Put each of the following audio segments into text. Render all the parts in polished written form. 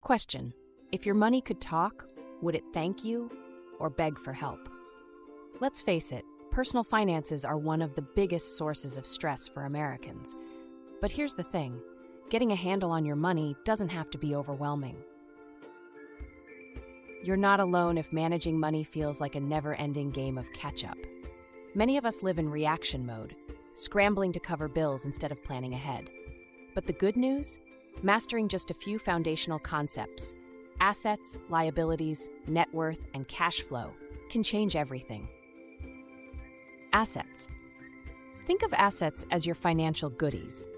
Question: if your money could talk, would it thank you or beg for help? Let's face it, personal finances are one of the biggest sources of stress for Americans. But here's the thing: getting a handle on your money doesn't have to be overwhelming. You're not alone if managing money feels like a never-ending game of catch-up. Many of us live in reaction mode, scrambling to cover bills instead of planning ahead. But the good news? Mastering just a few foundational concepts, assets, liabilities, net worth, and cash flow, can change everything. Assets. Think of assets as your financial goodies.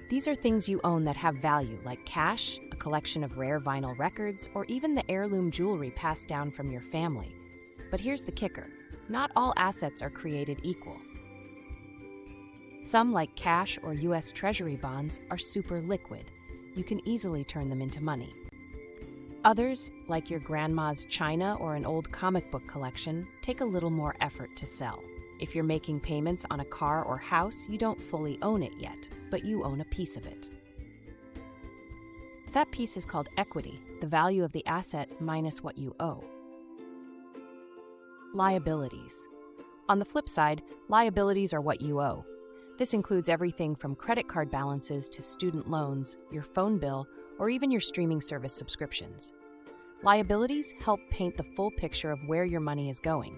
These are things you own that have value, like cash, a collection of rare vinyl records, or even the heirloom jewelry passed down from your family. But here's the kicker: not all assets are created equal. Some, like cash or U.S. Treasury bonds, are super liquid. You can easily turn them into money. Others, like your grandma's china or an old comic book collection, take a little more effort to sell. If you're making payments on a car or house, you don't fully own it yet, but you own a piece of it. That piece is called equity, the value of the asset minus what you owe. Liabilities. On the flip side, liabilities are what you owe. This includes everything from credit card balances to student loans, your phone bill, or even your streaming service subscriptions. Liabilities help paint the full picture of where your money is going.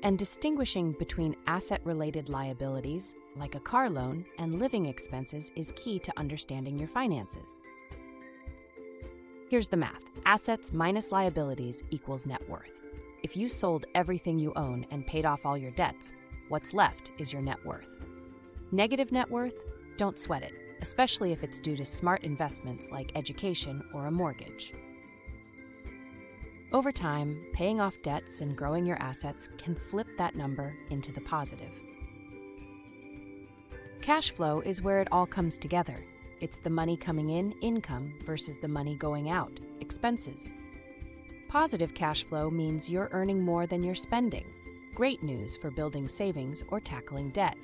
And distinguishing between asset-related liabilities, like a car loan, and living expenses is key to understanding your finances. Here's the math: assets minus liabilities equals net worth. If you sold everything you own and paid off all your debts, what's left is your net worth. Negative net worth? Don't sweat it, especially if it's due to smart investments like education or a mortgage. Over time, paying off debts and growing your assets can flip that number into the positive. Cash flow is where it all comes together. It's the money coming in, income, versus the money going out, expenses. Positive cash flow means you're earning more than you're spending. Great news for building savings or tackling debt.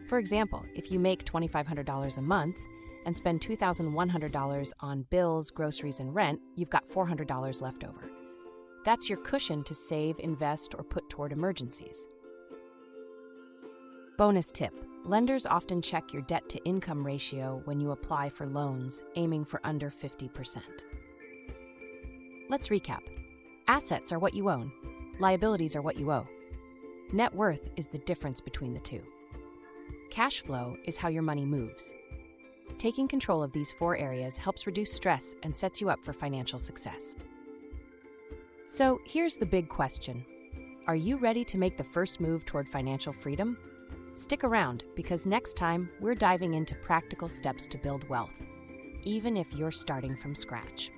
For example, if you make $2,500 a month and spend $2,100 on bills, groceries, and rent, you've got $400 left over. That's your cushion to save, invest, or put toward emergencies. Bonus tip: lenders often check your debt-to-income ratio when you apply for loans, aiming for under 50%. Let's recap. Assets are what you own. Liabilities are what you owe. Net worth is the difference between the two. Cash flow is how your money moves. Taking control of these 4 areas helps reduce stress and sets you up for financial success. So here's the big question: are you ready to make the first move toward financial freedom? Stick around, because next time we're diving into practical steps to build wealth, even if you're starting from scratch.